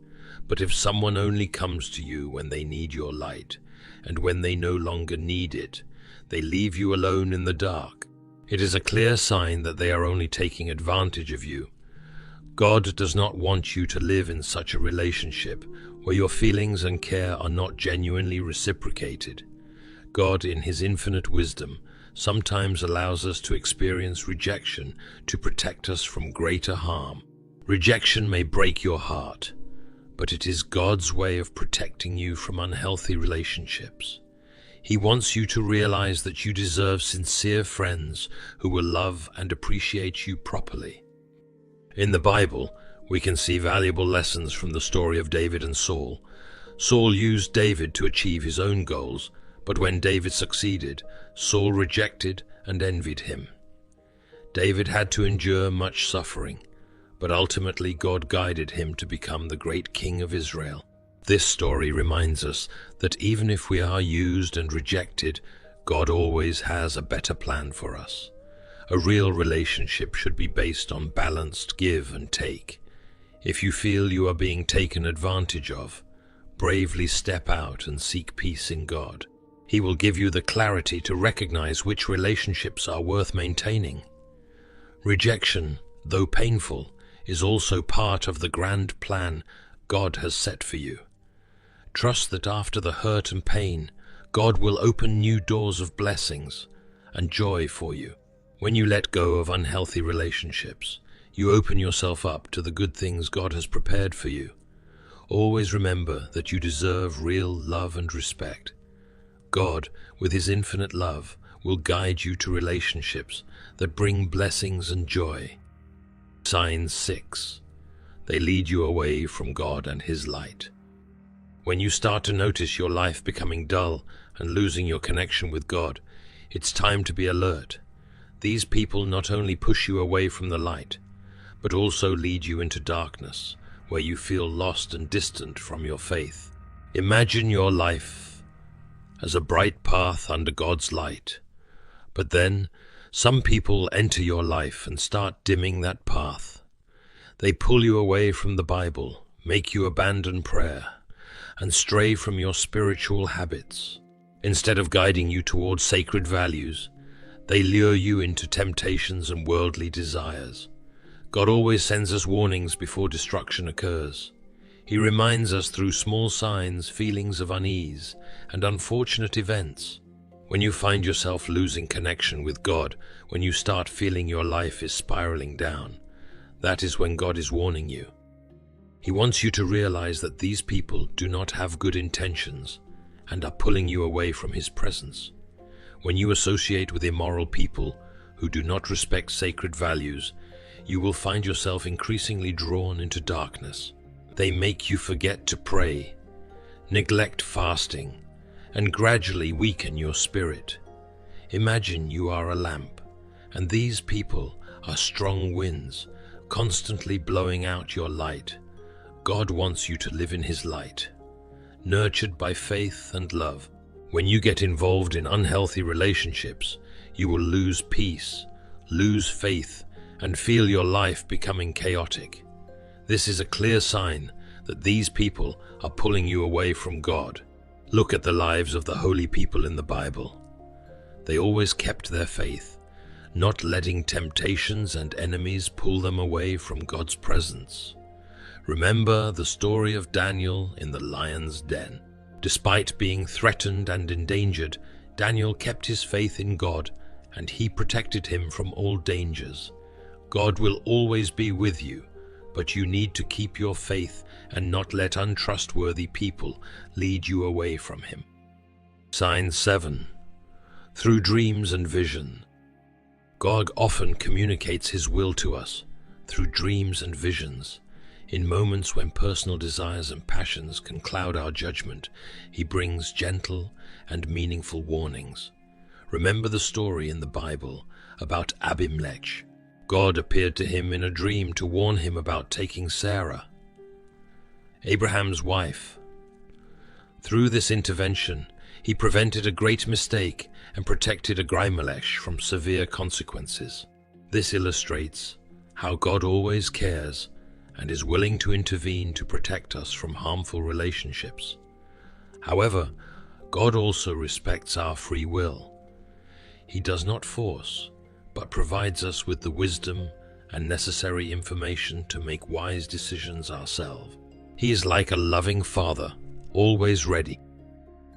But if someone only comes to you when they need your light, and when they no longer need it, they leave you alone in the dark, it is a clear sign that they are only taking advantage of you. God does not want you to live in such a relationship where your feelings and care are not genuinely reciprocated. God, in His infinite wisdom, sometimes allows us to experience rejection to protect us from greater harm. Rejection may break your heart, but it is God's way of protecting you from unhealthy relationships. He wants you to realize that you deserve sincere friends who will love and appreciate you properly. In the Bible, we can see valuable lessons from the story of David and Saul. Saul used David to achieve his own goals, but when David succeeded, Saul rejected and envied him. David had to endure much suffering, but ultimately God guided him to become the great king of Israel. This story reminds us that even if we are used and rejected, God always has a better plan for us. A real relationship should be based on balanced give and take. If you feel you are being taken advantage of, bravely step out and seek peace in God. He will give you the clarity to recognize which relationships are worth maintaining. Rejection, though painful, is also part of the grand plan God has set for you. Trust that after the hurt and pain, God will open new doors of blessings and joy for you. When you let go of unhealthy relationships, you open yourself up to the good things God has prepared for you. Always remember that you deserve real love and respect. God, with His infinite love, will guide you to relationships that bring blessings and joy. Sign 6. They lead you away from God and His light. When you start to notice your life becoming dull and losing your connection with God, it's time to be alert. These people not only push you away from the light, but also lead you into darkness, where you feel lost and distant from your faith. Imagine your life as a bright path under God's light. But then, some people enter your life and start dimming that path. They pull you away from the Bible, make you abandon prayer, and stray from your spiritual habits. Instead of guiding you towards sacred values, they lure you into temptations and worldly desires. God always sends us warnings before destruction occurs. He reminds us through small signs, feelings of unease, and unfortunate events. When you find yourself losing connection with God, when you start feeling your life is spiraling down, that is when God is warning you. He wants you to realize that these people do not have good intentions and are pulling you away from His presence. When you associate with immoral people who do not respect sacred values, you will find yourself increasingly drawn into darkness. They make you forget to pray, neglect fasting, and gradually weaken your spirit. Imagine you are a lamp, and these people are strong winds, constantly blowing out your light. God wants you to live in His light, nurtured by faith and love. When you get involved in unhealthy relationships, you will lose peace, lose faith, and feel your life becoming chaotic. This is a clear sign that these people are pulling you away from God. Look at the lives of the holy people in the Bible. They always kept their faith, not letting temptations and enemies pull them away from God's presence. Remember the story of Daniel in the lion's den. Despite being threatened and endangered, Daniel kept his faith in God and he protected him from all dangers. God will always be with you, but you need to keep your faith and not let untrustworthy people lead you away from him. Sign 7. Through dreams and vision. God often communicates his will to us through dreams and visions. In moments when personal desires and passions can cloud our judgment, he brings gentle and meaningful warnings. Remember the story in the Bible about Abimelech. God appeared to him in a dream to warn him about taking Sarah, Abraham's wife. Through this intervention, he prevented a great mistake and protected Abimelech from severe consequences. This illustrates how God always cares and is willing to intervene to protect us from harmful relationships. However, God also respects our free will. He does not force, but provides us with the wisdom and necessary information to make wise decisions ourselves. He is like a loving father, always ready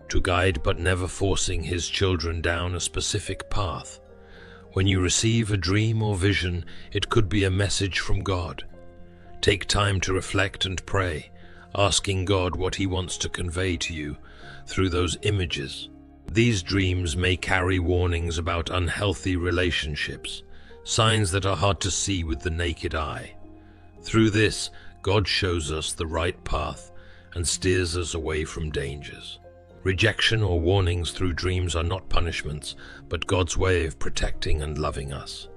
to guide but never forcing his children down a specific path. When you receive a dream or vision, it could be a message from God. Take time to reflect and pray, asking God what he wants to convey to you through those images. These dreams may carry warnings about unhealthy relationships, signs that are hard to see with the naked eye. Through this, God shows us the right path and steers us away from dangers. Rejection or warnings through dreams are not punishments, but God's way of protecting and loving us.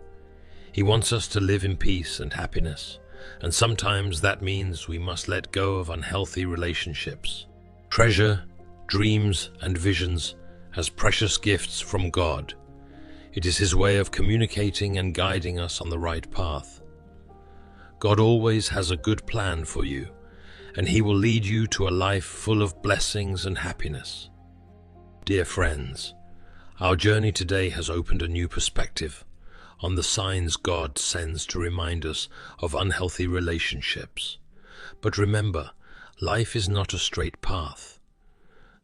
He wants us to live in peace and happiness, and sometimes that means we must let go of unhealthy relationships. Treasure dreams and visions as precious gifts from God. It is his way of communicating and guiding us on the right path. God always has a good plan for you, and he will lead you to a life full of blessings and happiness. Dear friends, our journey today has opened a new perspective on the signs God sends to remind us of unhealthy relationships. But remember, life is not a straight path.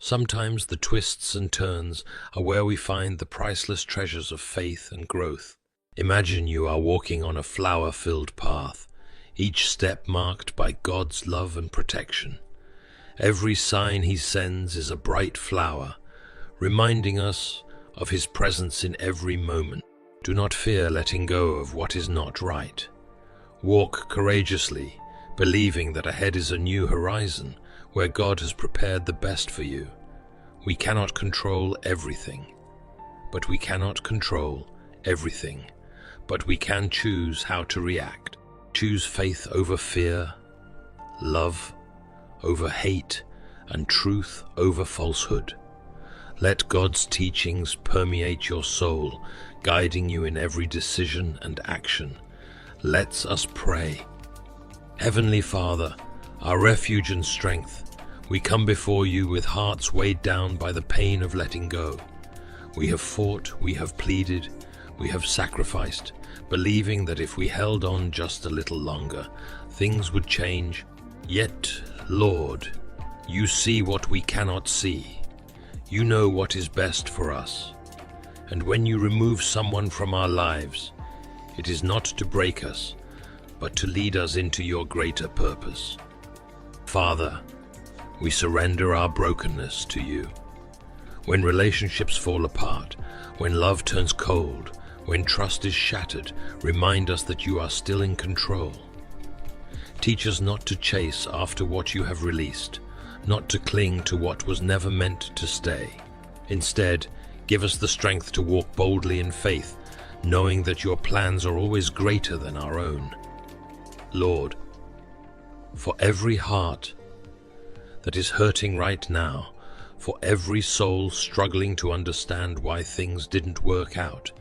Sometimes the twists and turns are where we find the priceless treasures of faith and growth. Imagine you are walking on a flower-filled path, each step marked by God's love and protection. Every sign he sends is a bright flower, reminding us of his presence in every moment. Do not fear letting go of what is not right. Walk courageously, believing that ahead is a new horizon where God has prepared the best for you. We cannot control everything, but we can choose how to react. Choose faith over fear, love over hate, and truth over falsehood. Let God's teachings permeate your soul, guiding you in every decision and action. Let us pray. Heavenly Father, our refuge and strength, we come before you with hearts weighed down by the pain of letting go. We have fought, we have pleaded, we have sacrificed, believing that if we held on just a little longer, things would change. Yet, Lord, you see what we cannot see. You know what is best for us. And when you remove someone from our lives, it is not to break us, but to lead us into your greater purpose. Father, we surrender our brokenness to you. When relationships fall apart, when love turns cold, when trust is shattered, remind us that you are still in control. Teach us not to chase after what you have released, not to cling to what was never meant to stay. Instead, give us the strength to walk boldly in faith, knowing that your plans are always greater than our own. Lord, for every heart that is hurting right now, for every soul struggling to understand why things didn't work out,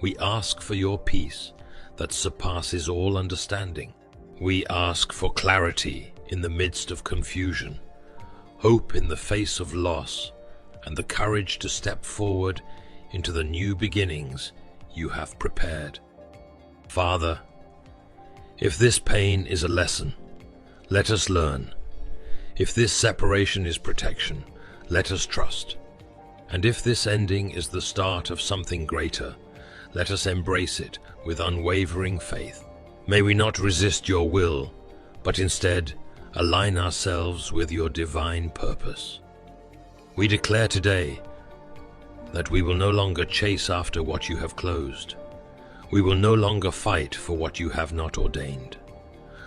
we ask for your peace that surpasses all understanding. We ask for clarity in the midst of confusion, hope in the face of loss, and the courage to step forward into the new beginnings you have prepared. Father, if this pain is a lesson, let us learn. If this separation is protection, let us trust. And if this ending is the start of something greater, let us embrace it with unwavering faith. May we not resist your will, but instead align ourselves with your divine purpose. We declare today that we will no longer chase after what you have closed. We will no longer fight for what you have not ordained.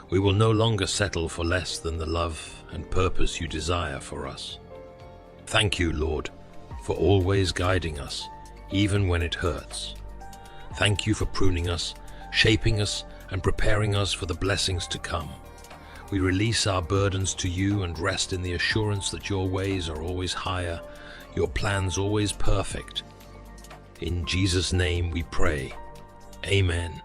We will no longer settle for less than the love and purpose you desire for us. Thank you, Lord, for always guiding us, even when it hurts. Thank you for pruning us, shaping us, and preparing us for the blessings to come. We release our burdens to you and rest in the assurance that your ways are always higher, your plans always perfect. In Jesus' name we pray. Amen.